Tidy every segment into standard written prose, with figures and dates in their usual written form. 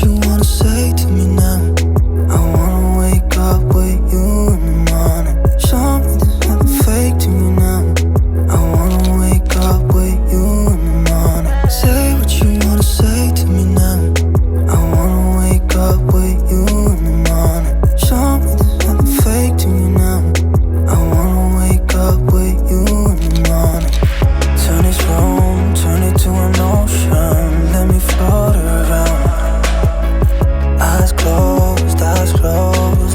you wanna say to me now. I wanna wake up with you in the morning. Show me there's nothing fake to me now. I wanna wake up with you in the morning. Say what you wanna say to me now. I wanna wake up with you in the morning. Show me there's nothing fake to me now. I wanna wake up with you in the morning. Turn this room, turn it to an ocean. Let me float around. Eyes closed,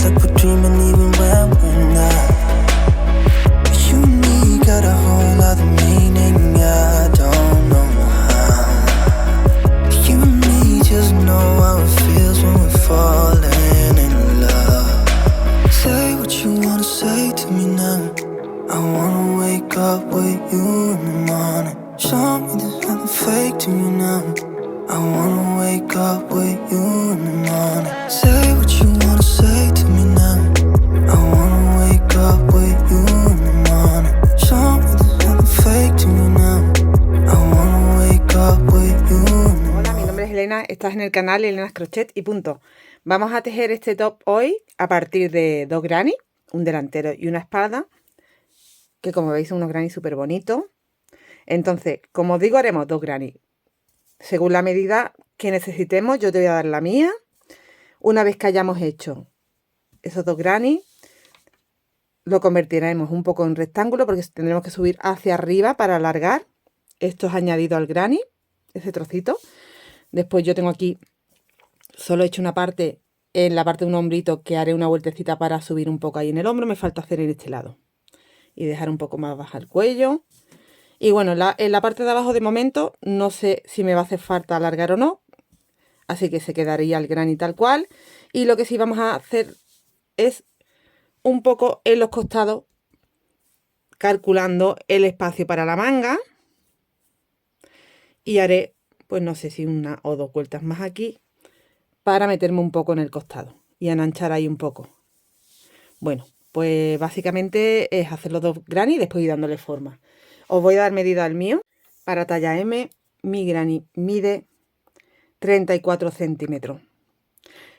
like we're dreaming even when we're not. You and me got a whole other meaning, I don't know how. You and me just know how it feels when we're falling in love. Say what you wanna say to me now. I wanna wake up with you in the morning. Show me there's nothing fake to me now. I wanna wake up with you in the morning. Say what you wanna say to me now. I wanna wake up with you in the morning. Show me there's nothing fake to me now. I wanna wake up with you in the morning. Hola, mi nombre es Elena, estás en el canal Elena's Crochet y punto. Vamos a tejer este top hoy a partir de 2 granny, un delantero y una espalda, que como veis son unos granny súper bonitos. Entonces, como os digo, haremos 2 granny. Según la medida que necesitemos, yo te voy a dar la mía. Una vez que hayamos hecho esos 2 granny, lo convertiremos un poco en rectángulo porque tendremos que subir hacia arriba para alargar. Esto es añadido al granny, ese trocito. Después yo tengo aquí, solo he hecho una parte, en la parte de un hombrito, que haré una vueltecita para subir un poco ahí en el hombro. Me falta hacer en este lado y dejar un poco más baja el cuello. Y bueno, en la parte de abajo de momento no sé si me va a hacer falta alargar o no, así que se quedaría el granny tal cual. Y lo que sí vamos a hacer es un poco en los costados, calculando el espacio para la manga. Y haré, pues no sé si una o 2 vueltas más aquí, para meterme un poco en el costado y enanchar ahí un poco. Bueno, pues básicamente es hacer los 2 granny y después ir dándole forma. Os voy a dar medida al mío. Para talla M, mi granny mide 34 centímetros.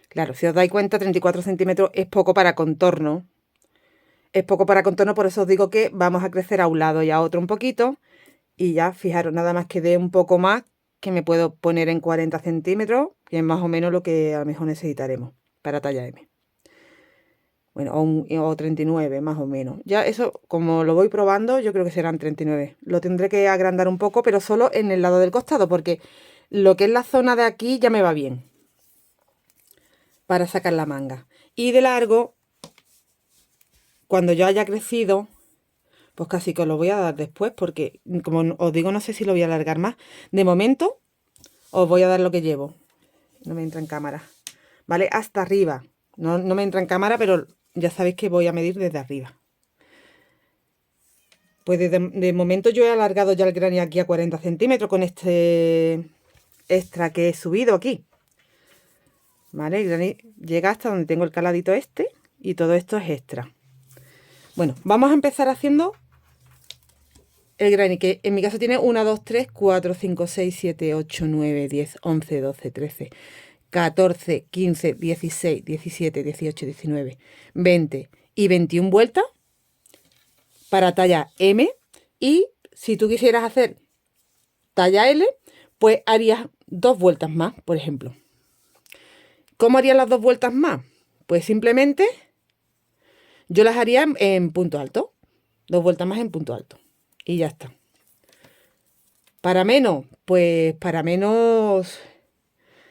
Claro, si os dais cuenta, 34 centímetros es poco para contorno. Es poco para contorno, por eso os digo que vamos a crecer a un lado y a otro un poquito. Y ya, fijaros, nada más que dé un poco más, que me puedo poner en 40 centímetros, que es más o menos lo que a lo mejor necesitaremos para talla M. Bueno, o 39 más o menos. Ya eso, como lo voy probando, yo creo que serán 39. Lo tendré que agrandar un poco, pero solo en el lado del costado, porque lo que es la zona de aquí ya me va bien para sacar la manga. Y de largo, cuando yo haya crecido, pues casi que os lo voy a dar después, porque como os digo, no sé si lo voy a alargar más. De momento, os voy a dar lo que llevo. No me entra en cámara. ¿Vale? Hasta arriba. No me entra en cámara, pero ya sabéis que voy a medir desde arriba. Pues de momento yo he alargado ya el granny aquí a 40 centímetros con este extra que he subido aquí. ¿Vale? El granny llega hasta donde tengo el caladito este y todo esto es extra. Bueno, vamos a empezar haciendo el granny, que en mi caso tiene 1, 2, 3, 4, 5, 6, 7, 8, 9, 10, 11, 12, 13, 14, 15, 16, 17, 18, 19, 20 y 21 vueltas para talla M. Y si tú quisieras hacer talla L, pues harías 2 vueltas más, por ejemplo. ¿Cómo harías las 2 vueltas más? Pues simplemente yo las haría en punto alto. 2 vueltas más en punto alto. Y ya está. Para menos, pues para menos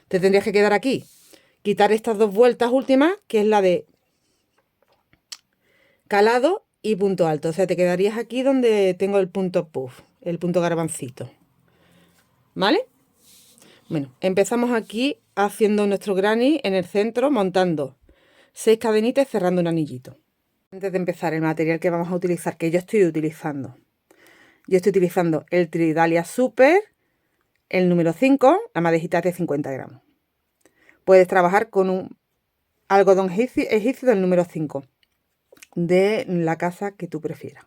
te tendrías que quedar aquí. Quitar estas 2 vueltas últimas, que es la de calado y punto alto. O sea, te quedarías aquí donde tengo el punto puff, el punto garbancito. ¿Vale? Bueno, empezamos aquí haciendo nuestro granny en el centro, montando 6 cadenitas y cerrando un anillito. Antes de empezar, el material que vamos a utilizar, que yo estoy utilizando el Tridalia Super, el número 5, la madejita de 50 gramos. Puedes trabajar con un algodón egipcio del número 5, de la casa que tú prefieras,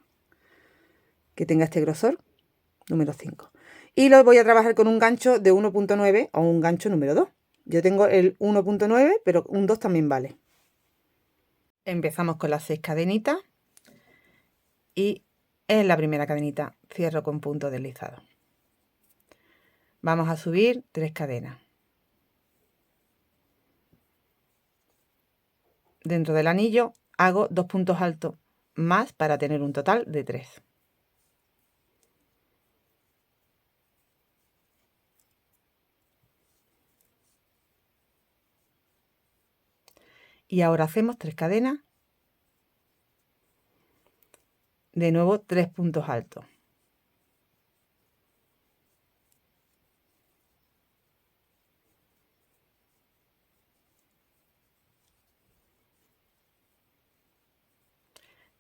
que tenga este grosor, número 5. Y lo voy a trabajar con un gancho de 1.9 o un gancho número 2, Yo tengo el 1.9, pero un 2 también vale. Empezamos con las 6 cadenitas y en la primera cadenita cierro con punto deslizado. Vamos a subir 3 cadenas. Dentro del anillo hago 2 puntos altos más para tener un total de 3. Y ahora hacemos 3 cadenas, de nuevo 3 puntos altos.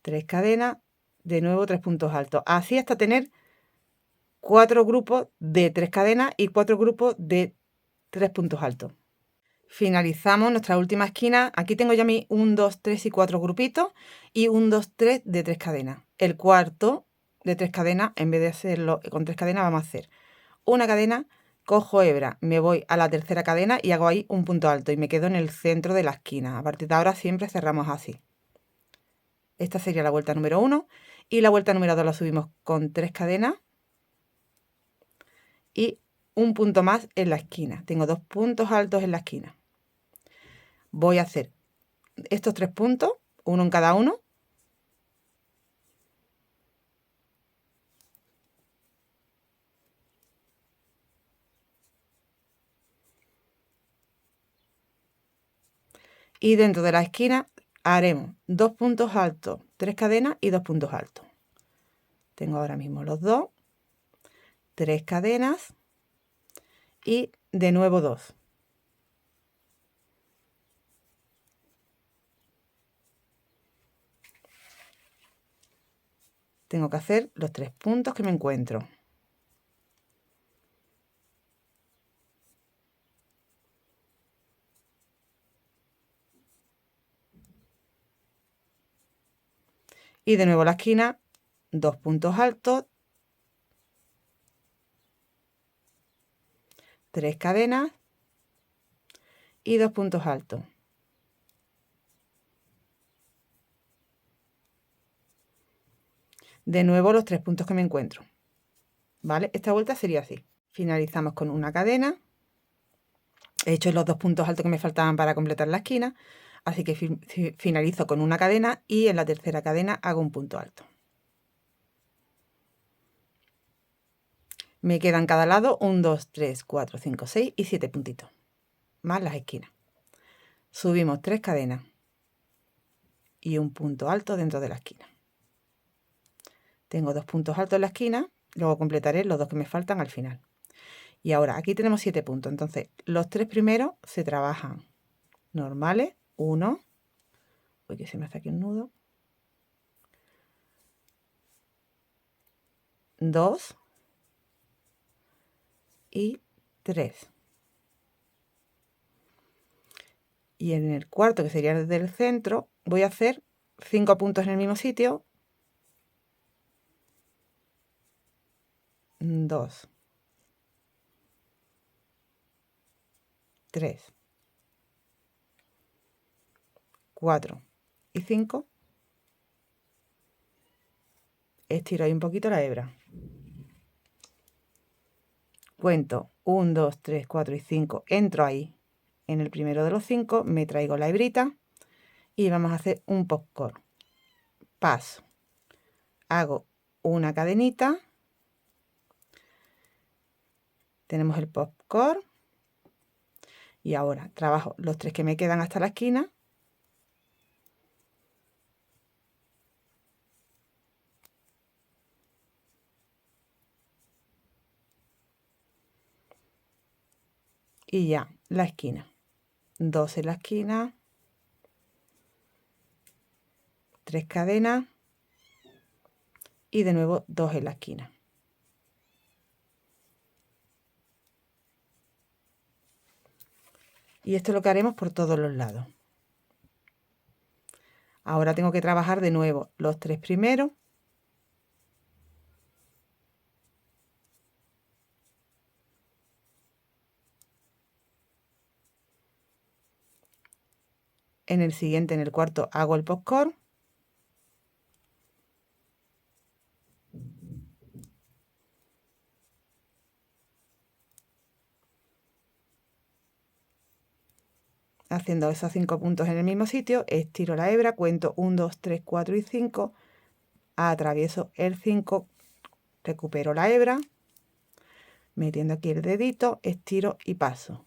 Tres cadenas, de nuevo 3 puntos altos. Así hasta tener 4 grupos de 3 cadenas y 4 grupos de 3 puntos altos. Finalizamos nuestra última esquina. Aquí tengo ya mi 1, 2, 3 y 4 grupitos y 1, 2, 3 de 3 cadenas. El cuarto de 3 cadenas, en vez de hacerlo con 3 cadenas, vamos a hacer una cadena, cojo hebra, me voy a la tercera cadena y hago ahí un punto alto y me quedo en el centro de la esquina. A partir de ahora siempre cerramos así. Esta sería la vuelta número 1 y la vuelta número 2 la subimos con 3 cadenas y un punto más en la esquina. Tengo 2 puntos altos en la esquina. Voy a hacer estos 3 puntos, uno en cada uno. Y dentro de la esquina haremos 2 puntos altos, 3 cadenas y 2 puntos altos. Tengo ahora mismo los 2, 3 cadenas y de nuevo 2. Tengo que hacer los 3 puntos que me encuentro. Y de nuevo la esquina, 2 puntos altos, 3 cadenas y 2 puntos altos. De nuevo los 3 puntos que me encuentro. ¿Vale? Esta vuelta sería así. Finalizamos con una cadena. He hecho los 2 puntos altos que me faltaban para completar la esquina. Así que finalizo con una cadena y en la tercera cadena hago un punto alto. Me quedan cada lado 1, 2, 3, 4, 5, 6 y 7 puntitos. Más las esquinas. Subimos 3 cadenas y un punto alto dentro de la esquina. Tengo 2 puntos altos en la esquina, luego completaré los 2 que me faltan al final. Y ahora aquí tenemos 7 puntos, entonces los 3 primeros se trabajan normales, 1, uy que se me hace aquí un nudo, 2 y 3. Y en el cuarto, que sería desde el centro, voy a hacer 5 puntos en el mismo sitio, 2, 3, 4 y 5. Estiro ahí un poquito la hebra. Cuento 1, 2, 3, 4 y 5. Entro ahí en el primero de los 5, me traigo la hebrita y vamos a hacer un popcorn. Paso, hago una cadenita, tenemos el popcorn y ahora trabajo los 3 que me quedan hasta la esquina. Y ya, la esquina. 2 en la esquina, 3 cadenas y de nuevo 2 en la esquina. Y esto es lo que haremos por todos los lados. Ahora tengo que trabajar de nuevo los 3 primeros. En el siguiente, en el cuarto, hago el postcor. Haciendo esos 5 puntos en el mismo sitio, estiro la hebra, cuento 1, 2, 3, 4 y 5, atravieso el 5, recupero la hebra, metiendo aquí el dedito, estiro y paso.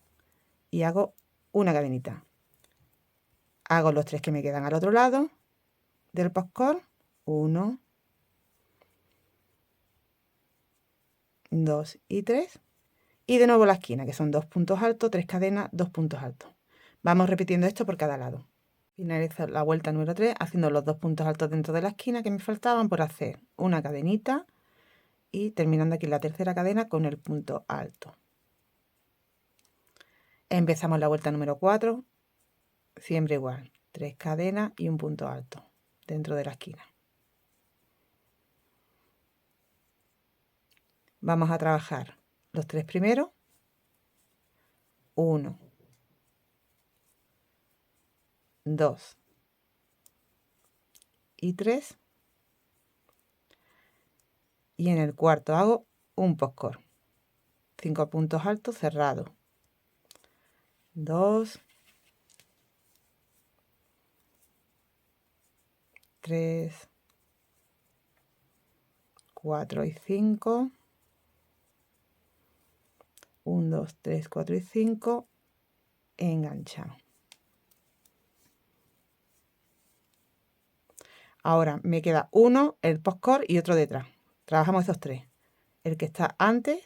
Y hago una cadenita. Hago los 3 que me quedan al otro lado del postcor. 1, 2 y 3. Y de nuevo la esquina, que son 2 puntos altos, 3 cadenas, 2 puntos altos. Vamos repitiendo esto por cada lado. Finalizo la vuelta número 3 haciendo los 2 puntos altos dentro de la esquina que me faltaban por hacer una cadenita y terminando aquí la tercera cadena con el punto alto. Empezamos la vuelta número 4, siempre igual, 3 cadenas y un punto alto dentro de la esquina. Vamos a trabajar los 3 primeros, 1, 2 y 3, y en el cuarto hago un postcor, 5 puntos altos cerrados, 2, 3, 4 y 5, 1, 2, 3, 4 y 5, enganchamos. Ahora me queda uno, el postcor y otro detrás. Trabajamos esos 3. El que está antes,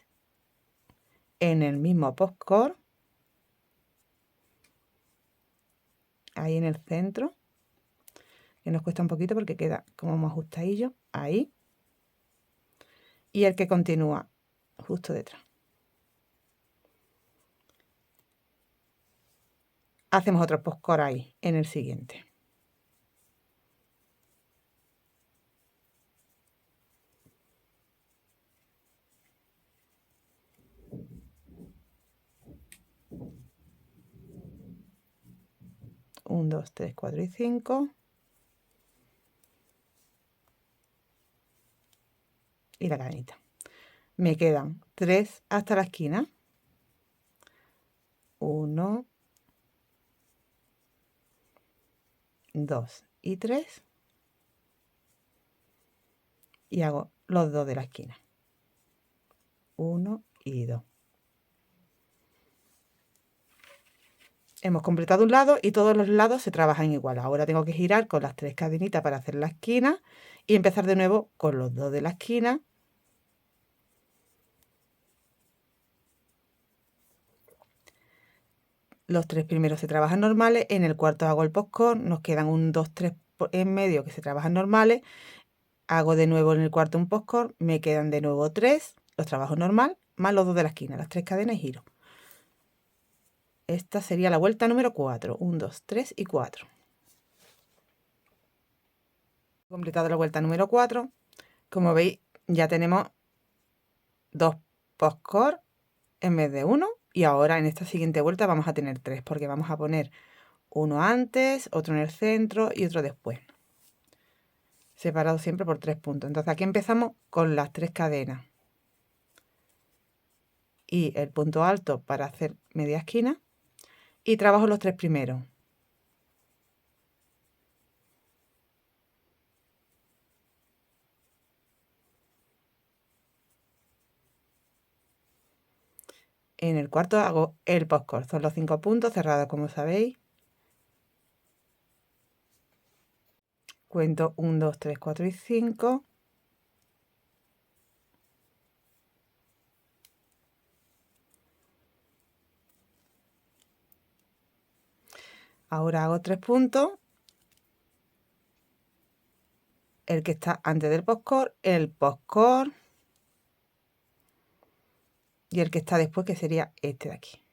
en el mismo postcor, ahí en el centro, que nos cuesta un poquito porque queda como más ajustadillo, ahí. Y el que continúa justo detrás. Hacemos otro postcor ahí, en el siguiente. Un, 2, 3, 4 y 5. Y la cadenita. Me quedan 3 hasta la esquina. 1, 2 y 3. Y hago los 2 de la esquina. 1 y 2. Hemos completado un lado y todos los lados se trabajan igual. Ahora tengo que girar con las 3 cadenitas para hacer la esquina y empezar de nuevo con los 2 de la esquina. Los 3 primeros se trabajan normales, en el cuarto hago el postcor, nos quedan un 2, 3 en medio que se trabajan normales, hago de nuevo en el cuarto un postcor, me quedan de nuevo 3, los trabajo normal, más los 2 de la esquina, las 3 cadenas y giro. Esta sería la vuelta número 4, 1, 2, 3 y 4. Completado la vuelta número 4, como veis ya tenemos 2 postcor en vez de 1 y ahora en esta siguiente vuelta vamos a tener 3 porque vamos a poner uno antes, otro en el centro y otro después, separado siempre por 3 puntos. Entonces aquí empezamos con las 3 cadenas y el punto alto para hacer media esquina y trabajo los 3 primeros. En el cuarto hago el postcor, son los 5 puntos cerrados como sabéis. Cuento 1, 2, 3, 4 y 5. Ahora hago 3 puntos. El que está antes del postcor, el postcor y el que está después, que sería este de aquí.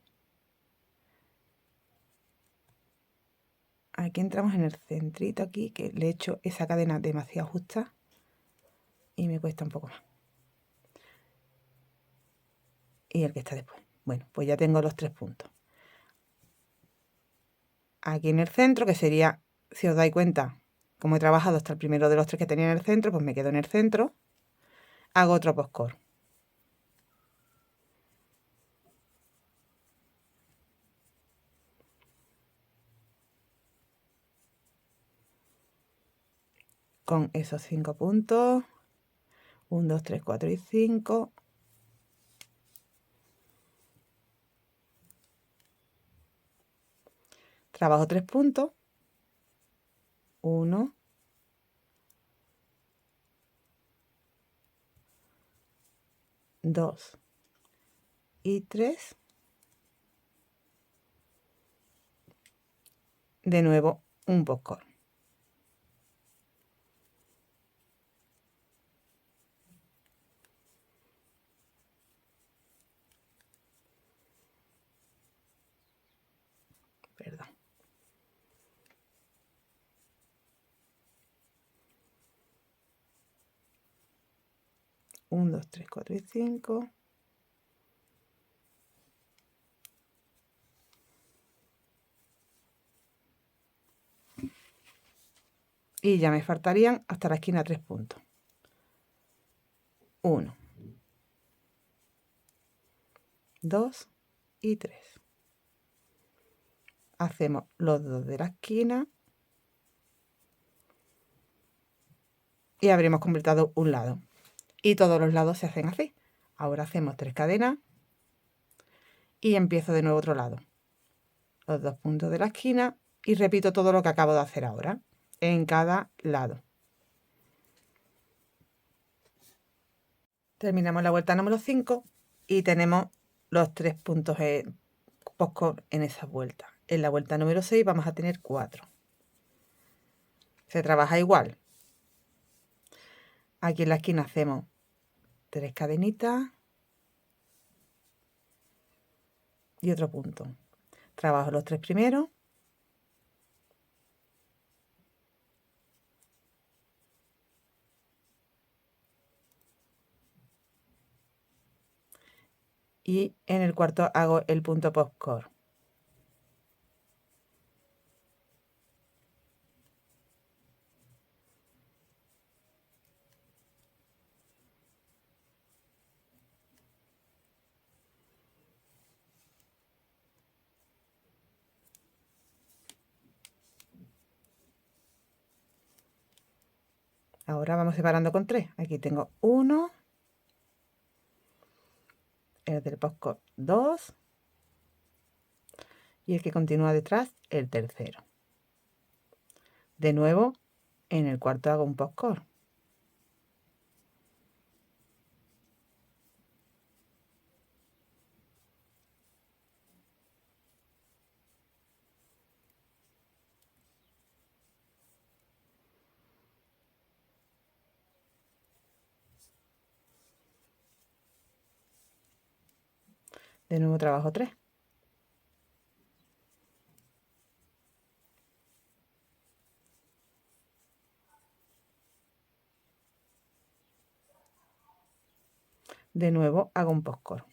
Aquí entramos en el centrito aquí, que le he hecho esa cadena demasiado justa y me cuesta un poco más. Y el que está después. Bueno, pues ya tengo los 3 puntos. aquí en el centro, que sería, si os dais cuenta, como he trabajado hasta el primero de los 3 que tenía en el centro, pues me quedo en el centro, hago otro postcor. Con esos 5 puntos, 1, 2, 3, 4 y 5. Trabajo 3 puntos, 1, 2 y 3. De nuevo un postcor. Perdón. 1, 2, 3, 4 y 5. Y ya me faltarían hasta la esquina 3 puntos. 1, 2 y 3. Hacemos los 2 de la esquina y habremos completado un lado. Y todos los lados se hacen así. Ahora hacemos 3 cadenas y empiezo de nuevo otro lado. Los 2 puntos de la esquina y repito todo lo que acabo de hacer ahora en cada lado. Terminamos la vuelta número 5 y tenemos los 3 puntos postcor en esa vuelta. En la vuelta número 6 vamos a tener 4. Se trabaja igual. Aquí en la esquina hacemos 3 cadenitas y otro punto. Trabajo los 3 primeros. Y en el cuarto hago el punto postcor. Ahora vamos separando con 3. Aquí tengo 1, el del postcor 2 y el que continúa detrás, el tercero. De nuevo, en el cuarto hago un postcor. De nuevo trabajo 3. De nuevo hago un postcor.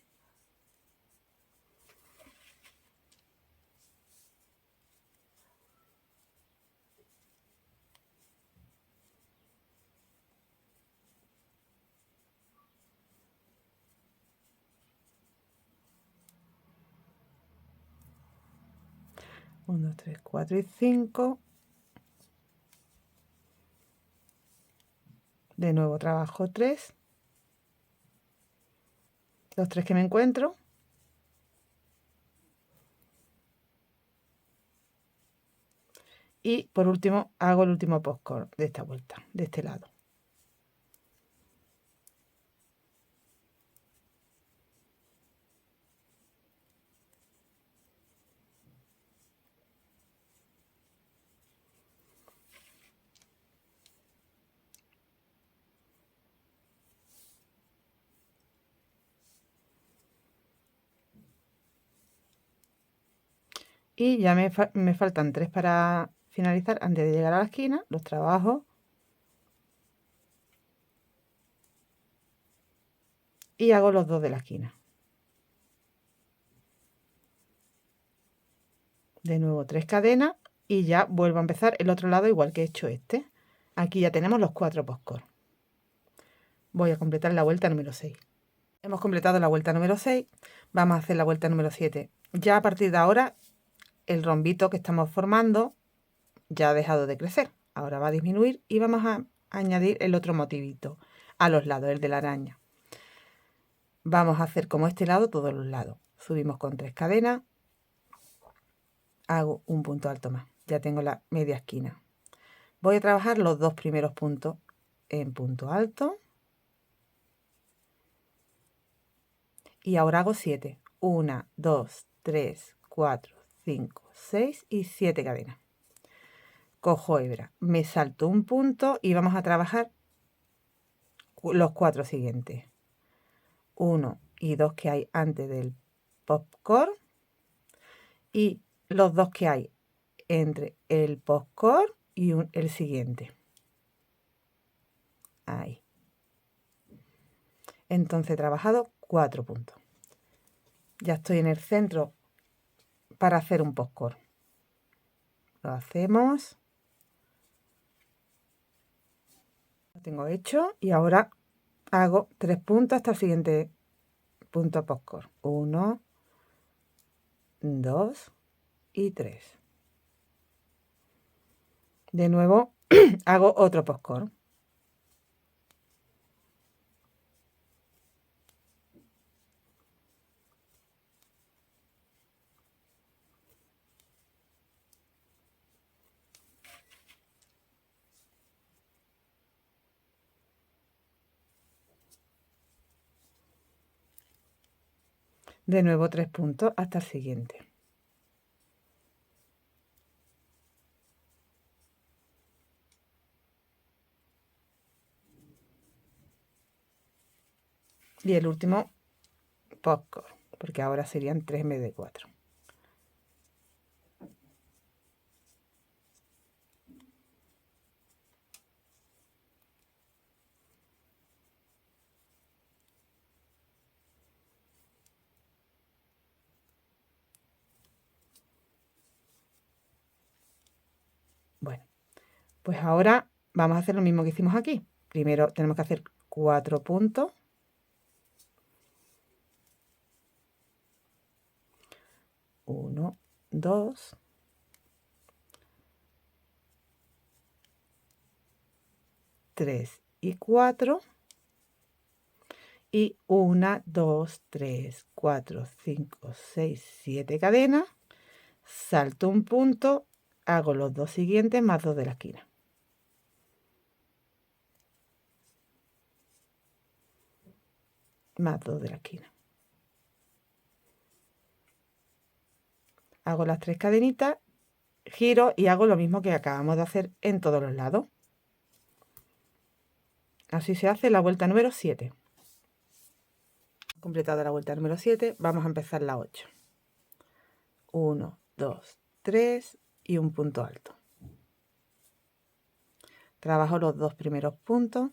Uno, 2, 3, 4 y 5. De nuevo trabajo 3. Los 3 que me encuentro. Y por último hago el último postcor de esta vuelta, de este lado. Y ya me faltan 3 para finalizar antes de llegar a la esquina. Los trabajo. Y hago los 2 de la esquina. De nuevo 3 cadenas y ya vuelvo a empezar el otro lado igual que he hecho este. Aquí ya tenemos los 4 postcor. Voy a completar la vuelta número 6. Hemos completado la vuelta número 6, vamos a hacer la vuelta número 7. Ya a partir de ahora el rombito que estamos formando ya ha dejado de crecer. Ahora va a disminuir y vamos a añadir el otro motivito a los lados, el de la araña. Vamos a hacer como este lado todos los lados. Subimos con 3 cadenas, hago un punto alto más. Ya tengo la media esquina. Voy a trabajar los 2 primeros puntos en punto alto. Y ahora hago 7. 1, 2, 3, 4, 5, 6 y 7 cadenas. Cojo hebra, me salto un punto y vamos a trabajar los 4 siguientes. 1 y 2 que hay antes del popcorn y los 2 que hay entre el popcorn y el siguiente. Ahí. Entonces he trabajado 4 puntos. Ya estoy en el centro para hacer un popcorn. Lo hacemos. Lo tengo hecho y ahora hago 3 puntos hasta el siguiente punto popcorn. 1, 2 y 3. De nuevo hago otro popcorn. De nuevo 3 puntos hasta el siguiente. Y el último popcorn, porque ahora serían 3 en vez de 4. Bueno, pues ahora vamos a hacer lo mismo que hicimos aquí. Primero tenemos que hacer 4 puntos. 1, 2, 3 y 4. Y 1, 2, 3, 4, 5, 6, 7 cadenas. Salto un punto, hago los 2 siguientes más 2 de la esquina. Más 2 de la esquina. Hago las 3 cadenitas, giro y hago lo mismo que acabamos de hacer en todos los lados. Así se hace la vuelta número 7. Completada la vuelta número 7, vamos a empezar la 8. 1, 2, 3 y un punto alto. Trabajo los 2 primeros puntos.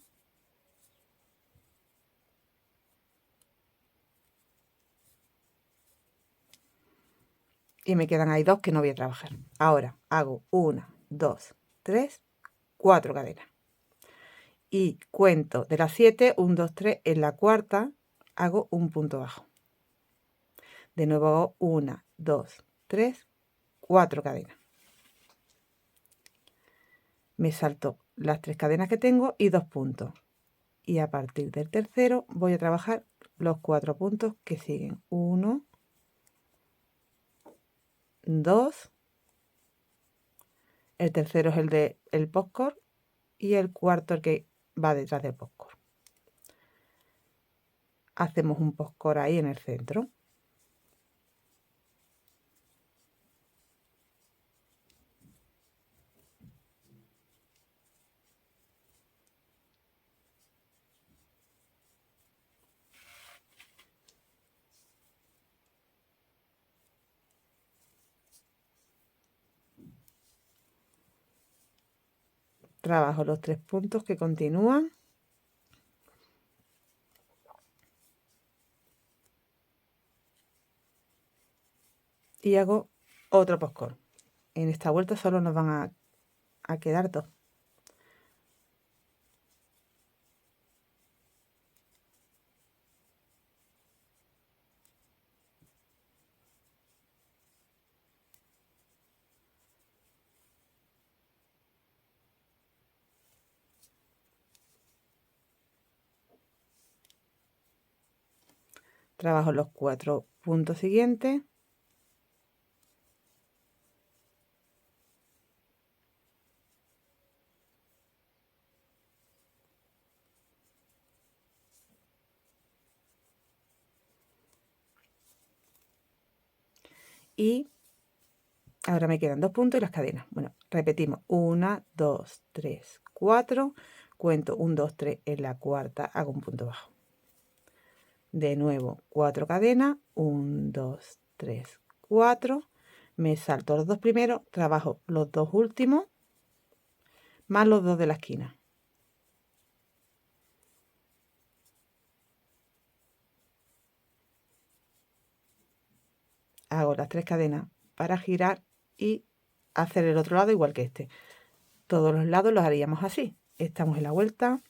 Y me quedan ahí 2 que no voy a trabajar. Ahora hago 1, 2, 3, 4 cadenas. Y cuento de las 7, 1, 2, 3, en la cuarta hago un punto bajo. De nuevo hago 1, 2, 3, 4 cadenas. Me salto las 3 cadenas que tengo y 2 puntos. Y a partir del tercero voy a trabajar los 4 puntos que siguen. 1, 2, el tercero es el de el popcorn y el cuarto el que va detrás del popcorn. Hacemos un popcorn ahí en el centro. Trabajo los 3 puntos que continúan. Y hago otro popcorn. En esta vuelta solo nos van a quedar 2. Trabajo los 4 puntos siguientes. Y ahora me quedan 2 puntos y las cadenas. Bueno, repetimos. 1, 2, 3, 4. Cuento 1, 2, 3 en la cuarta, hago un punto bajo. De nuevo, 4 cadenas. 1, 2, 3, 4. Me salto los 2 primeros, trabajo los 2 últimos, más los 2 de la esquina. Hago las 3 cadenas para girar y hacer el otro lado igual que este. Todos los lados los haríamos así. Estamos en la vuelta.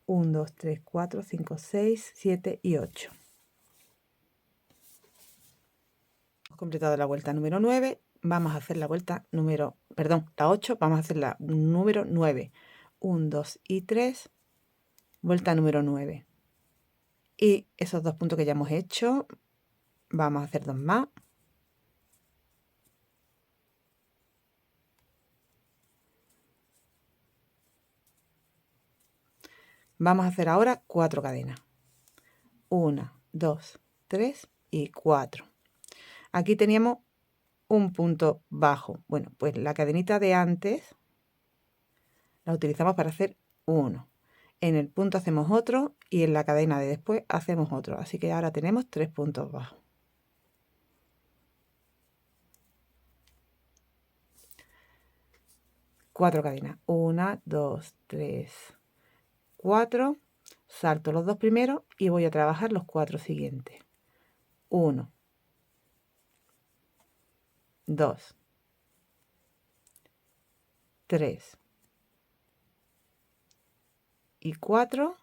1, 2, 3, 4, 5, 6, 7 y 8. Hemos completado la vuelta número 9. Vamos a hacer la vuelta número, perdón, la 8. Vamos a hacer la número 9. 1, 2 y 3. Vuelta número 9. Y esos 2 puntos que ya hemos hecho, vamos a hacer 2 más. Vamos a hacer ahora 4 cadenas. 1, 2, 3 y 4. Aquí teníamos un punto bajo. Bueno, pues la cadenita de antes la utilizamos para hacer 1. En el punto hacemos otro y en la cadena de después hacemos otro. Así que ahora tenemos 3 puntos bajos. Cuatro cadenas. 1, 2, 3, 4. Salto los 2 primeros y voy a trabajar los 4 siguientes. 1, 2, 3 y 4.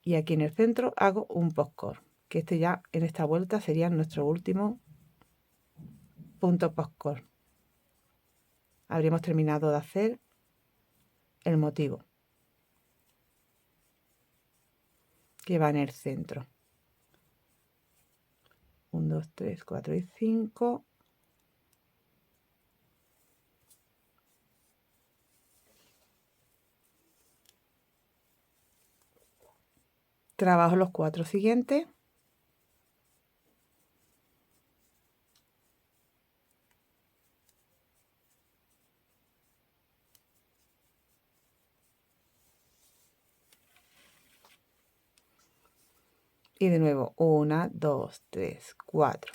Y aquí en el centro hago un postcor, que este ya en esta vuelta sería nuestro último punto postcor. Habríamos terminado de hacer el motivo que va en el centro. 1, 2, 3, 4 y 5. Trabajo los 4 siguientes. Y de nuevo, 1, 2, 3, 4.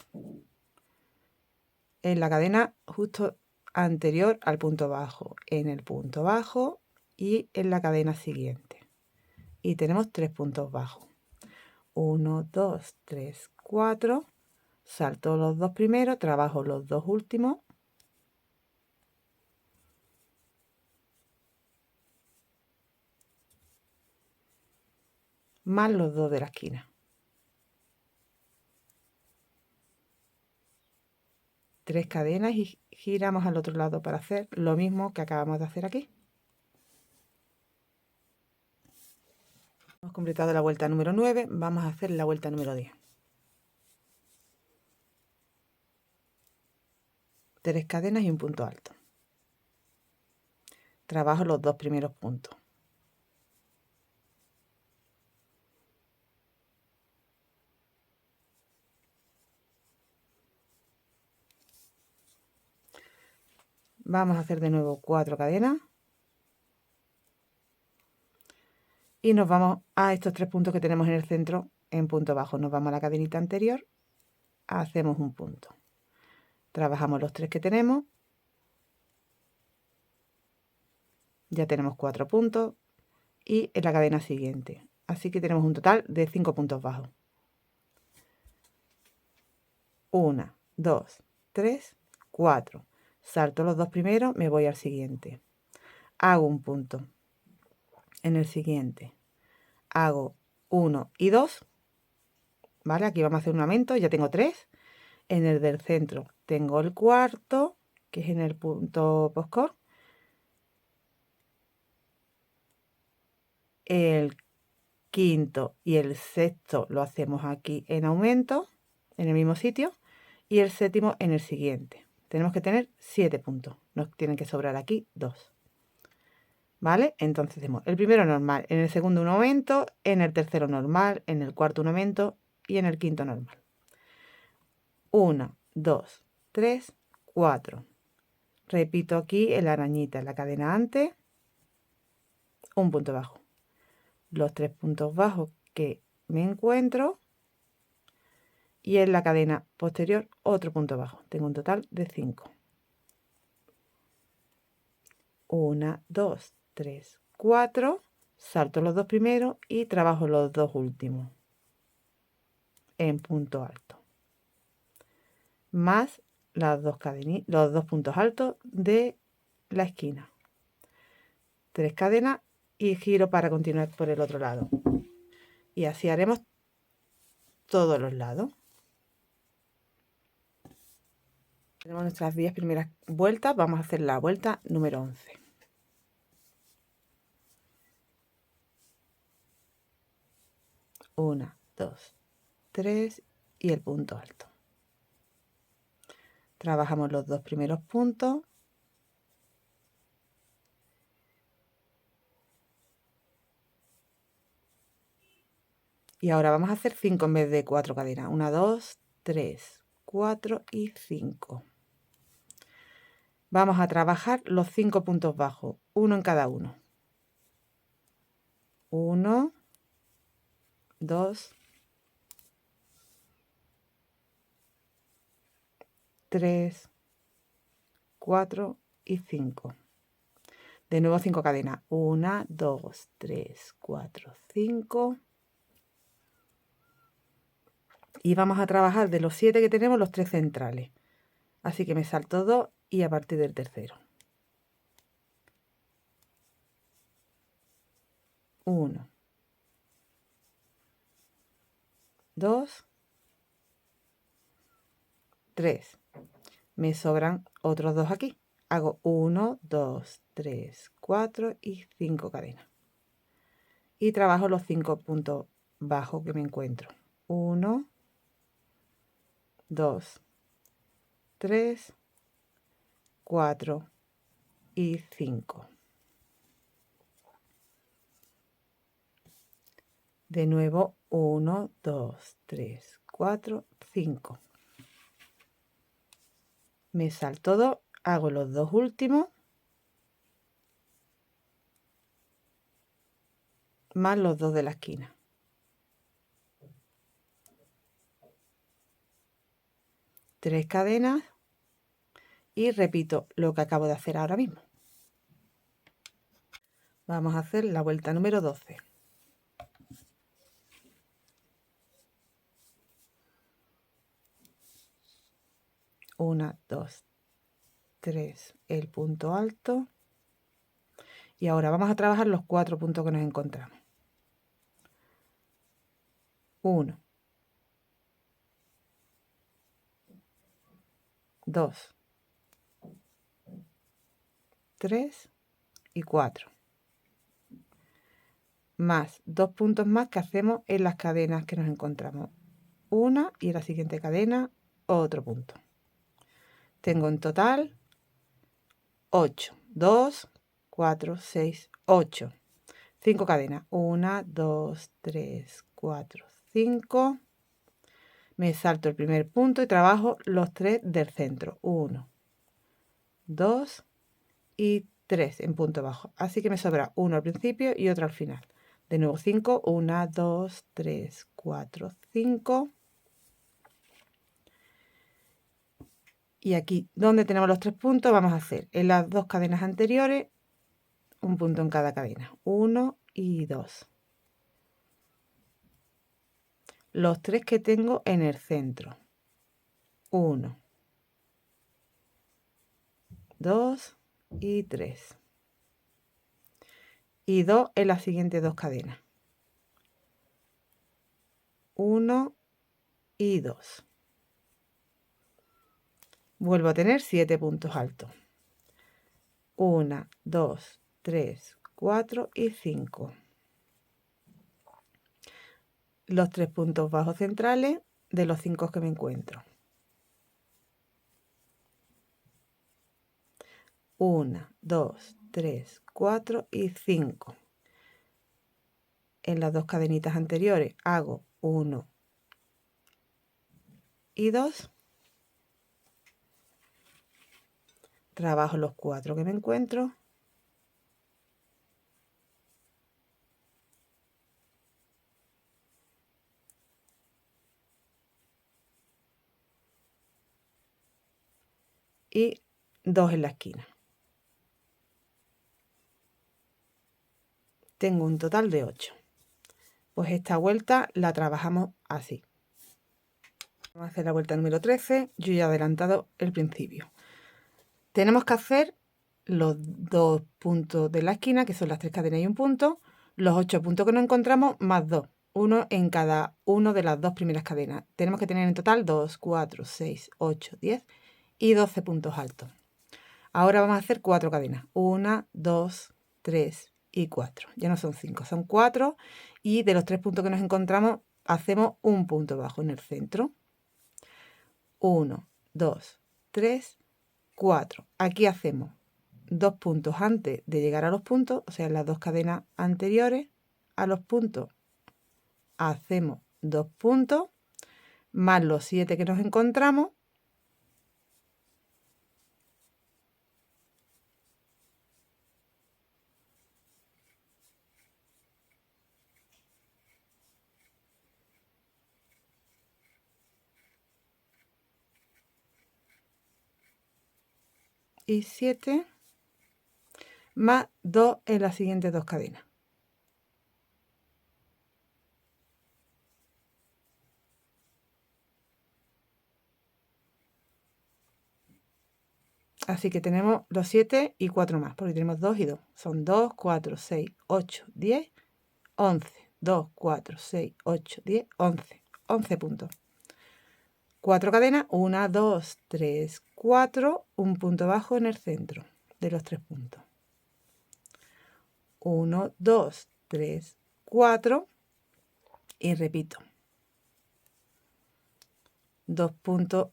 En la cadena justo anterior al punto bajo, en el punto bajo y en la cadena siguiente. Y tenemos 3 puntos bajos. 1, 2, 3, 4. Salto los 2 primeros, trabajo los 2 últimos. Más los 2 de la esquina. 3 cadenas y giramos al otro lado para hacer lo mismo que acabamos de hacer aquí. Hemos completado la vuelta número 9, vamos a hacer la vuelta número 10. 3 cadenas y un punto alto. Trabajo los 2 primeros puntos. Vamos a hacer de nuevo 4 cadenas. Y nos vamos a estos 3 puntos que tenemos en el centro en punto bajo. Nos vamos a la cadenita anterior, hacemos un punto. Trabajamos los 3 que tenemos. Ya tenemos 4 puntos. Y en la cadena siguiente. Así que tenemos un total de 5 puntos bajos. 1, 2, 3, 4. salto los dos primeros, me voy al siguiente, hago un punto, en el siguiente hago 1 y 2, ¿vale? Aquí vamos a hacer un aumento, ya tengo 3, en el del centro tengo el cuarto, que es en el punto postcor, el quinto y el sexto lo hacemos aquí en aumento, en el mismo sitio, y el séptimo en el siguiente. Tenemos que tener 7 puntos, nos tienen que sobrar aquí 2. ¿Vale? Entonces hacemos el primero normal, en el segundo un aumento, en el tercero normal, en el cuarto un aumento y en el quinto normal. 1, 2, 3, 4. Repito aquí en la arañita, en la cadena antes, un punto bajo. Los 3 puntos bajos que me encuentro y en la cadena posterior otro punto bajo. Tengo un total de 5. 1, 2, 3, 4. Salto los dos primeros y trabajo los dos últimos en punto alto, más las dos los dos puntos altos de la esquina. 3 cadenas y giro para continuar por el otro lado. Y así haremos todos los lados. Tenemos nuestras 10 primeras vueltas. Vamos a hacer la vuelta número 11. Una, 2, 3 y el punto alto. Trabajamos los dos primeros puntos. Y ahora vamos a hacer 5 en vez de 4 cadenas. 1, 2, 3, 4 y 5. Vamos a trabajar los 5 puntos bajos, uno en cada uno. 1, 2, 3, 4 y 5. De nuevo 5 cadenas. 1, 2, 3, 4, 5. Y vamos a trabajar de los 7 que tenemos los 3 centrales. Así que me salto 2 y a partir del tercero. 1, 2, 3. Me sobran otros 2 aquí. Hago 1, 2, 3, 4 y 5 cadenas. Y trabajo los 5 puntos bajos que me encuentro. 1, 2, 3, 4 y 5. De nuevo 1, 2, 3, 4, 5. Me salto 2, hago los dos últimos, más los 2 de la esquina. 3 cadenas y repito lo que acabo de hacer ahora mismo. Vamos a hacer la vuelta número 12. Una, 2, 3, el punto alto. Y ahora vamos a trabajar los 4 puntos que nos encontramos. 1, 2, 3 y 4. Más 2 puntos más que hacemos en las cadenas que nos encontramos. Una y en la siguiente cadena otro punto. Tengo en total 8. 2, 4, 6, 8. 5 cadenas. 1, 2, 3, 4, 5. Me salto el primer punto y trabajo los 3 del centro. 1, 2 y 3 en punto bajo. Así que me sobra uno al principio y otro al final. De nuevo 5. 1, 2, 3, 4, 5. Y aquí donde tenemos los 3 puntos vamos a hacer en las 2 cadenas anteriores un punto en cada cadena. 1 y 2. Los 3 que tengo en el centro. 1, 2 y 3. Y 2 en las siguientes dos cadenas. 1 y 2. Vuelvo a tener 7 puntos altos. 1, 2, 3, 4 y 5. Los 3 puntos bajos centrales de los 5 que me encuentro. 1, 2, 3, 4 y 5. En las dos cadenitas anteriores hago 1 y 2. Trabajo los 4 que me encuentro. Y 2 en la esquina. Tengo un total de 8. Pues esta vuelta la trabajamos así. Vamos a hacer la vuelta número 13. Yo ya he adelantado el principio. Tenemos que hacer los 2 puntos de la esquina, que son las 3 cadenas y un punto, los 8 puntos que nos encontramos más 2, uno en cada una de las dos primeras cadenas. Tenemos que tener en total 2, 4, 6, 8, 10 y 12 puntos altos. Ahora vamos a hacer 4 cadenas. 1, 2, 3 y 4. Ya no son 5, son 4. Y de los 3 puntos que nos encontramos, hacemos un punto bajo en el centro. 1, 2, 3, 4. Aquí hacemos 2 puntos antes de llegar a los puntos, o sea, en las dos cadenas anteriores a los puntos hacemos 2 puntos, más los 7 que nos encontramos. Y 7 más 2 en las siguientes dos cadenas. Así que tenemos los 7 y 4 más, porque tenemos 2 y 2. Son 2, 4, 6, 8, 10, 11. 2, 4, 6, 8, 10, 11. 11 puntos. 4 cadenas, 1, 2, 3, 4, un punto bajo en el centro de los 3 puntos. 1, 2, 3, 4 y repito. 2 puntos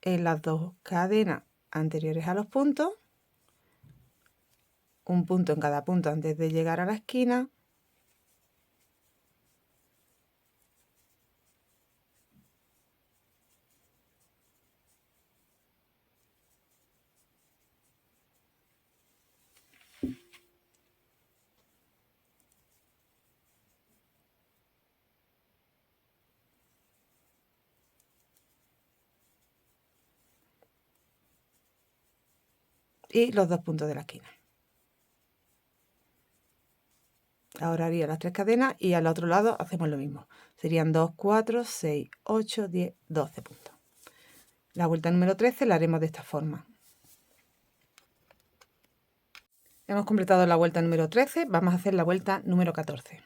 en las dos cadenas anteriores a los puntos. Un punto en cada punto antes de llegar a la esquina. Y los 2 puntos de la esquina. Ahora haría las 3 cadenas y al otro lado hacemos lo mismo. Serían 2, 4, 6, 8, 10, 12 puntos. La vuelta número 13 la haremos de esta forma. Hemos completado la vuelta número 13, vamos a hacer la vuelta número 14.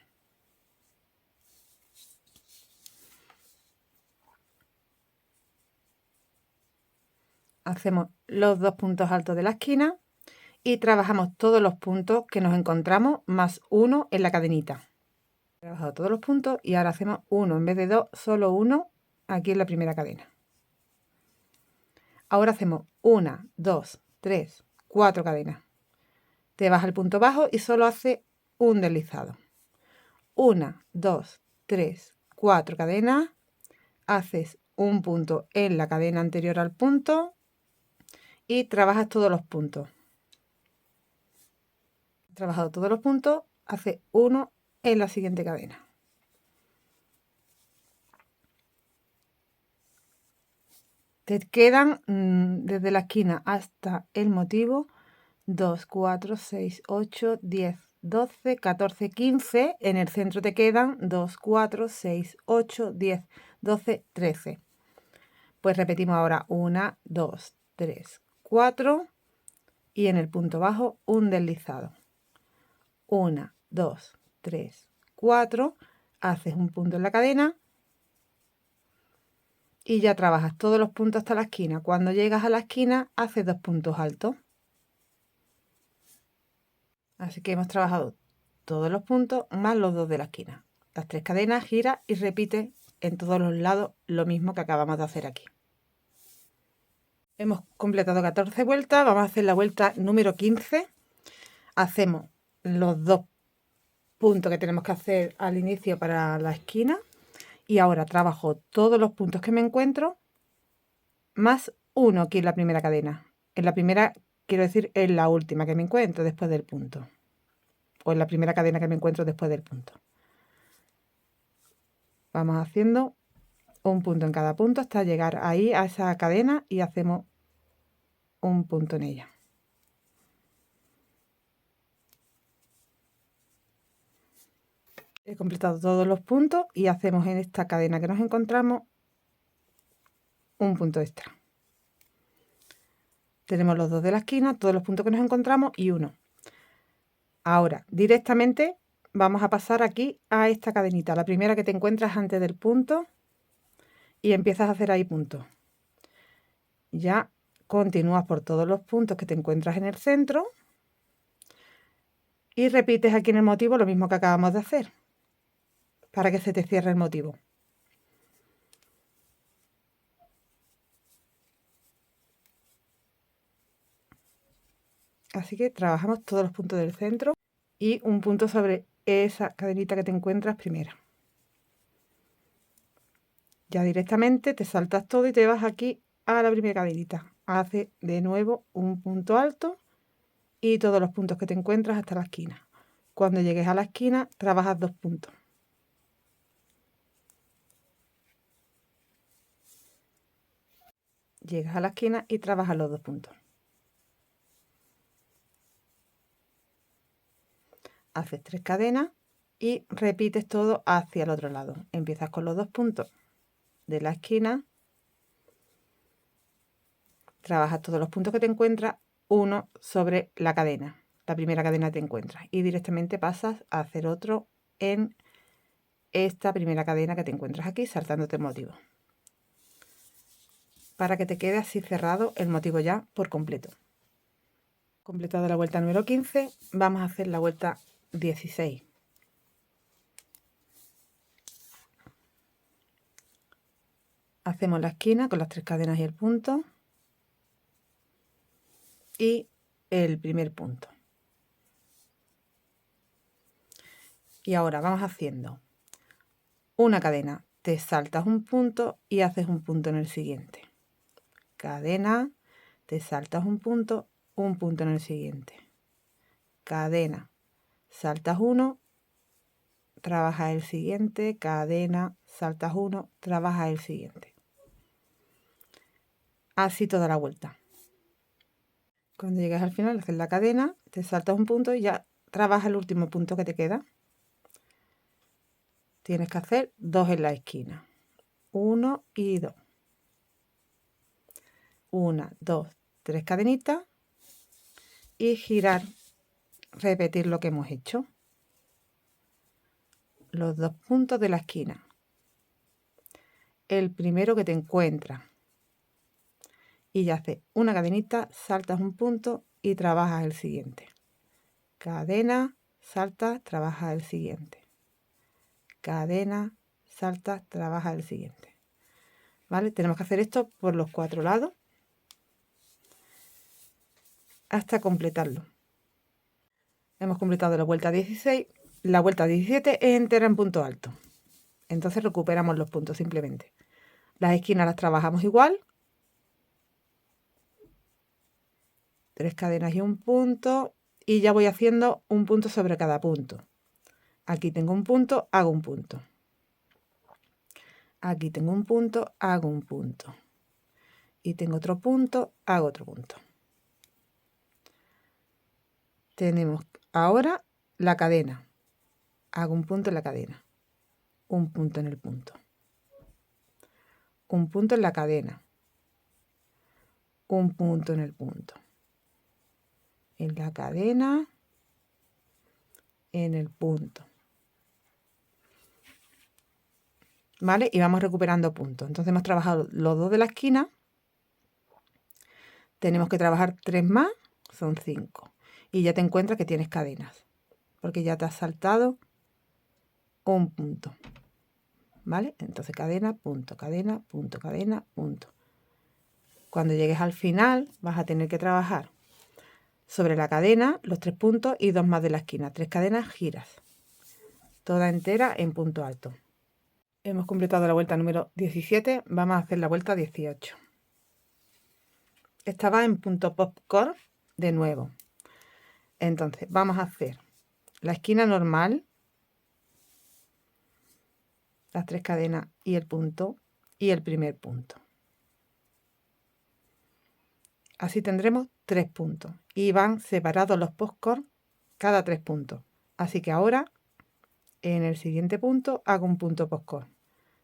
Hacemos los 2 puntos altos de la esquina y trabajamos todos los puntos que nos encontramos más 1 en la cadenita. He trabajado todos los puntos y ahora hacemos 1 en vez de 2, solo 1 aquí en la primera cadena. Ahora hacemos 1, 2, 3, 4 cadenas. Te vas al punto bajo y solo hace un deslizado. 1, 2, 3, 4 cadenas. Haces un punto en la cadena anterior al punto y trabajas todos los puntos. Trabajado todos los puntos, hace uno en la siguiente cadena. Te quedan desde la esquina hasta el motivo 2, 4, 6, 8, 10, 12, 14, 15. En el centro te quedan 2, 4, 6, 8, 10, 12, 13. Pues repetimos ahora 1, 2, 3, 4 y en el punto bajo un deslizado. 1, 2, 3, 4, haces un punto en la cadena y ya trabajas todos los puntos hasta la esquina. Cuando llegas a la esquina haces 2 puntos altos. Así que hemos trabajado todos los puntos más los 2 de la esquina. Las 3 cadenas, gira y repite en todos los lados lo mismo que acabamos de hacer aquí. Hemos completado 14 vueltas, vamos a hacer la vuelta número 15. Hacemos los 2 puntos que tenemos que hacer al inicio para la esquina y ahora trabajo todos los puntos que me encuentro más uno aquí en la primera cadena. En la primera, quiero decir, en la última que me encuentro después del punto, o en la primera cadena que me encuentro después del punto. Vamos haciendo un punto en cada punto hasta llegar ahí a esa cadena y hacemos un punto en ella. He completado todos los puntos y hacemos en esta cadena que nos encontramos un punto extra. Tenemos los 2 de la esquina, todos los puntos que nos encontramos y uno. Ahora directamente vamos a pasar aquí a esta cadenita, la primera que te encuentras antes del punto, y empiezas a hacer ahí puntos. Ya continúas por todos los puntos que te encuentras en el centro y repites aquí en el motivo lo mismo que acabamos de hacer para que se te cierre el motivo. Así que trabajamos todos los puntos del centro y un punto sobre esa cadenita que te encuentras primera. Ya directamente te saltas todo y te vas aquí a la primera cadenita. Hace de nuevo un punto alto y todos los puntos que te encuentras hasta la esquina. Cuando llegues a la esquina trabajas 2 puntos. Llegas a la esquina y trabajas los 2 puntos. Haces 3 cadenas y repites todo hacia el otro lado. Empiezas con los 2 puntos de la esquina, trabajas todos los puntos que te encuentras, uno sobre la cadena, la primera cadena que te encuentras, y directamente pasas a hacer otro en esta primera cadena que te encuentras aquí, saltándote el motivo, para que te quede así cerrado el motivo ya por completo. Completada la vuelta número 15, vamos a hacer la vuelta 16. Hacemos la esquina con las 3 cadenas y el punto y el primer punto. Y ahora vamos haciendo una cadena, te saltas un punto y haces un punto en el siguiente. Cadena, te saltas un punto en el siguiente. Cadena, saltas uno, trabajas el siguiente, cadena, saltas uno, trabajas el siguiente. Así toda la vuelta. Cuando llegas al final, haces la cadena, te saltas un punto y ya trabajas el último punto que te queda. Tienes que hacer 2 en la esquina. 1 y 2. 1, 2, 3 cadenitas y girar, repetir lo que hemos hecho. Los 2 puntos de la esquina. El primero que te encuentras. Y ya haces una cadenita, saltas un punto y trabajas el siguiente. Cadena, saltas, trabajas el siguiente. Cadena, saltas, trabajas el siguiente. ¿Vale? Tenemos que hacer esto por los 4 lados hasta completarlo. Hemos completado la vuelta 16. La vuelta 17 es entera en punto alto. Entonces recuperamos los puntos simplemente. Las esquinas las trabajamos igual. 3 cadenas y un punto. Y ya voy haciendo un punto sobre cada punto. Aquí tengo un punto, hago un punto. Aquí tengo un punto, hago un punto. Y tengo otro punto, hago otro punto. Tenemos ahora la cadena. Hago un punto en la cadena. Un punto en el punto. Un punto en la cadena. Un punto en el punto. en la cadena, en el punto. ¿Vale? Y vamos recuperando puntos. Entonces hemos trabajado los dos de la esquina. Tenemos que trabajar 3 más, son 5. Y ya te encuentras que tienes cadenas, porque ya te has saltado un punto. ¿Vale? Entonces cadena, punto, cadena, punto, cadena, punto. Cuando llegues al final vas a tener que trabajar sobre la cadena los 3 puntos y 2 más de la esquina. 3 cadenas giras, toda entera en punto alto. Hemos completado la vuelta número 17, vamos a hacer la vuelta 18. Esta va en punto popcorn de nuevo. Entonces vamos a hacer la esquina normal, las 3 cadenas y el punto y el primer punto. Así tendremos 3 puntos y van separados los popcorn cada 3 puntos. Así que ahora en el siguiente punto hago un punto popcorn.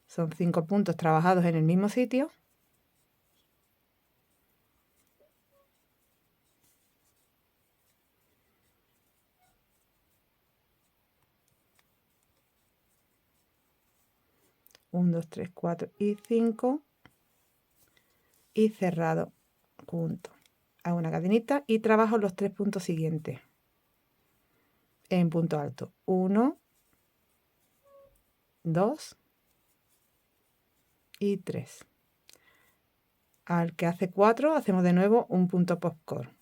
Son 5 puntos trabajados en el mismo sitio. Un, 2, 3, 4 y 5. Y cerrado punto. Hago una cadenita y trabajo los 3 puntos siguientes. En punto alto. 1, 2 y 3. Al que hace 4 hacemos de nuevo un punto popcorn.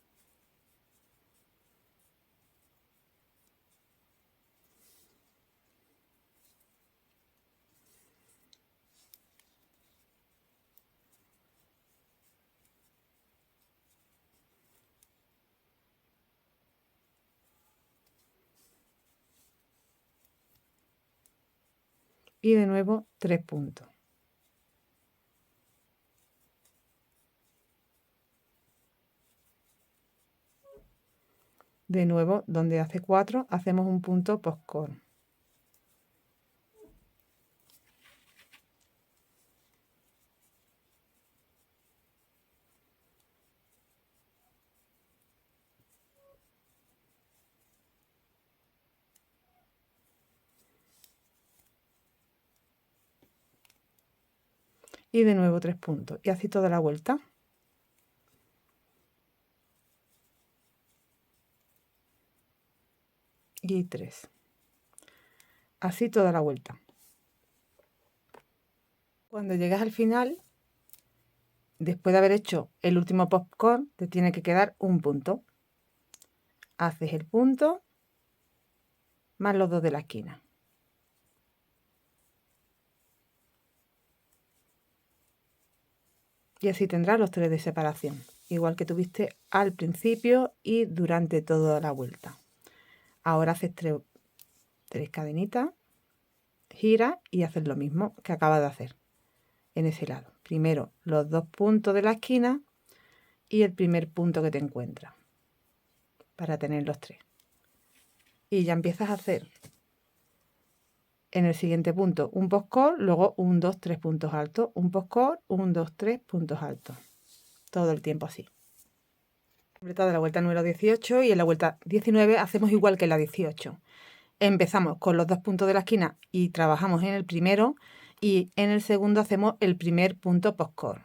Y de nuevo 3 puntos. De nuevo, donde hace 4 hacemos un punto popcorn. Y de nuevo 3 puntos. Y así toda la vuelta. Y 3. Así toda la vuelta. Cuando llegas al final, después de haber hecho el último popcorn, te tiene que quedar un punto. Haces el punto más los 2 de la esquina. Y así tendrás los 3 de separación, igual que tuviste al principio y durante toda la vuelta. Ahora haces 3 cadenitas, giras y haces lo mismo que acabas de hacer en ese lado. Primero los 2 puntos de la esquina y el primer punto que te encuentras para tener los 3. Y ya empiezas a hacer en el siguiente punto un postcor, luego 1, 2, 3 puntos altos, un postcor, 1, 2, 3 puntos altos. Todo el tiempo así. Completado la vuelta número 18 y en la vuelta 19 hacemos igual que en la 18. Empezamos con los 2 puntos de la esquina y trabajamos en el primero y en el segundo hacemos el primer punto postcor.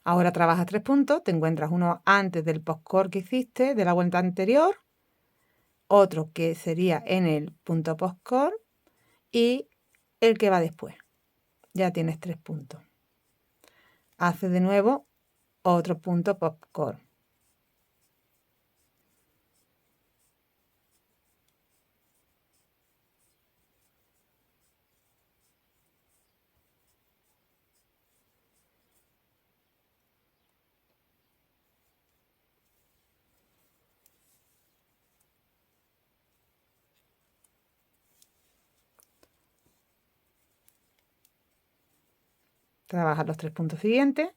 Ahora trabajas 3 puntos, te encuentras uno antes del postcor que hiciste de la vuelta anterior, otro que sería en el punto postcor y el que va después. Ya tienes 3 puntos. Haces de nuevo otro punto postcor. Trabajar los 3 puntos siguientes.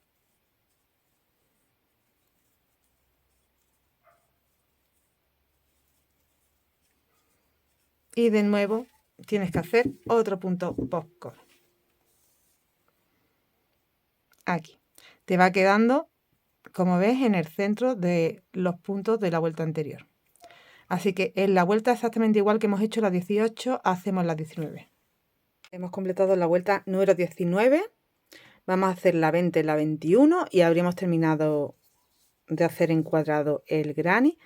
Y de nuevo tienes que hacer otro punto postcor. Aquí. Te va quedando, como ves, en el centro de los puntos de la vuelta anterior. Así que en la vuelta exactamente igual que hemos hecho la 18, hacemos la 19. Hemos completado la vuelta número 19. Vamos a hacer la 20 y la 21 y habríamos terminado de hacer encuadrado el granny.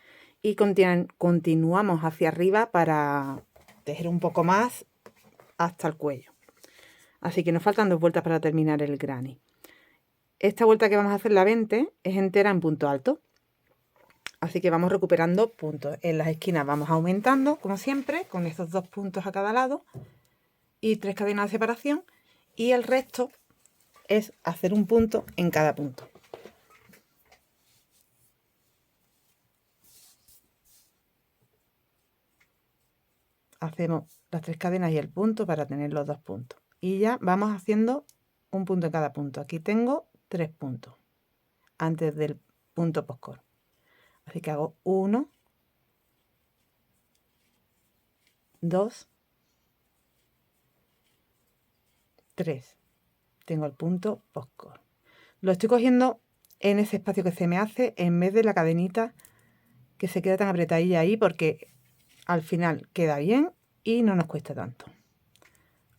Y continuamos hacia arriba para tejer un poco más hasta el cuello. Así que nos faltan 2 vueltas para terminar el granny. Esta vuelta que vamos a hacer, la 20, es entera en punto alto. Así que vamos recuperando puntos. En las esquinas vamos aumentando, como siempre, con estos 2 puntos a cada lado y 3 cadenas de separación. Y el resto es hacer un punto en cada punto. Hacemos las 3 cadenas y el punto para tener los 2 puntos. Y ya vamos haciendo un punto en cada punto. Aquí tengo 3 puntos antes del punto postcor. Así que hago 1, 2, 3. Tengo el punto postcor. Lo estoy cogiendo en ese espacio que se me hace en vez de la cadenita que se queda tan apretadilla ahí, porque al final queda bien y no nos cuesta tanto.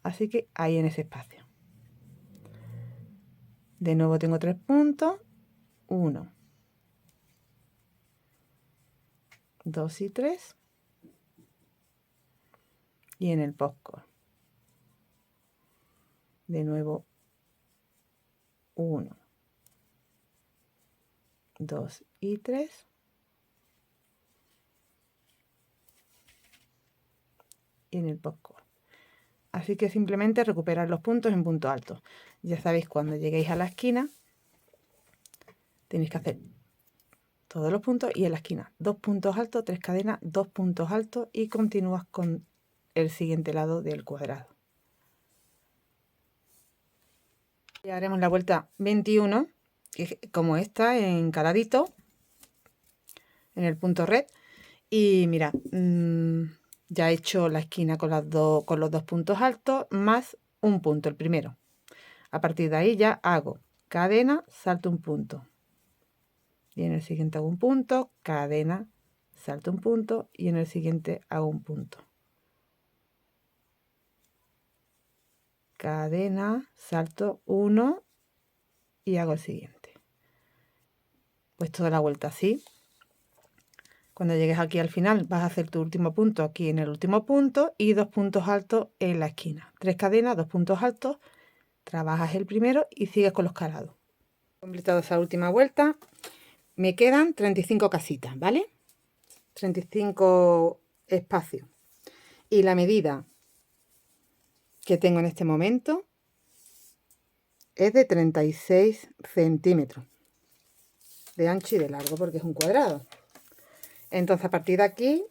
Así que ahí en ese espacio. De nuevo tengo 3 puntos. 1, 2 y 3. Y en el postcor. De nuevo 1, 2 y 3. Y en el postcor. Así que simplemente recuperar los puntos en punto alto. Ya sabéis, cuando lleguéis a la esquina tenéis que hacer todos los puntos y en la esquina 2 puntos altos, 3 cadenas, 2 puntos altos y continúas con el siguiente lado del cuadrado. Y haremos la vuelta 21, que como esta, encaradito en el punto red. Y mira, ya he hecho la esquina con los 2 puntos altos más un punto, el primero. A partir de ahí ya hago cadena, salto un punto. Y en el siguiente hago un punto, cadena, salto un punto y en el siguiente hago un punto. Cadena, salto 1 y hago el siguiente. Pues toda la vuelta así. Cuando llegues aquí al final vas a hacer tu último punto aquí en el último punto y 2 puntos altos en la esquina. 3 cadenas, 2 puntos altos, trabajas el primero y sigues con los calados. Completado esa última vuelta, me quedan 35 casitas, ¿vale? 35 espacios. Y la medida que tengo en este momento es de 36 centímetros de ancho y de largo, porque es un cuadrado. Entonces, a partir de aquí,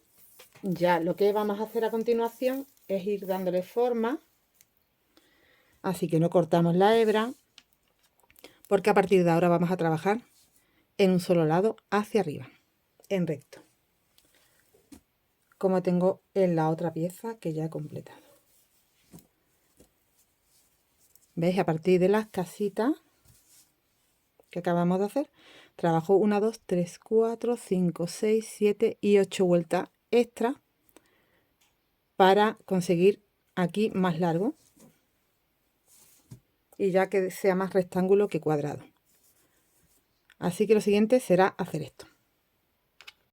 ya lo que vamos a hacer a continuación es ir dándole forma. Así que no cortamos la hebra, porque a partir de ahora vamos a trabajar en un solo lado hacia arriba, en recto, como tengo en la otra pieza que ya he completado. ¿Veis? A partir de las casitas que acabamos de hacer, trabajo 1, 2, 3, 4, 5, 6, 7 y 8 vueltas extra para conseguir aquí más largo y ya que sea más rectángulo que cuadrado. Así que lo siguiente será hacer esto.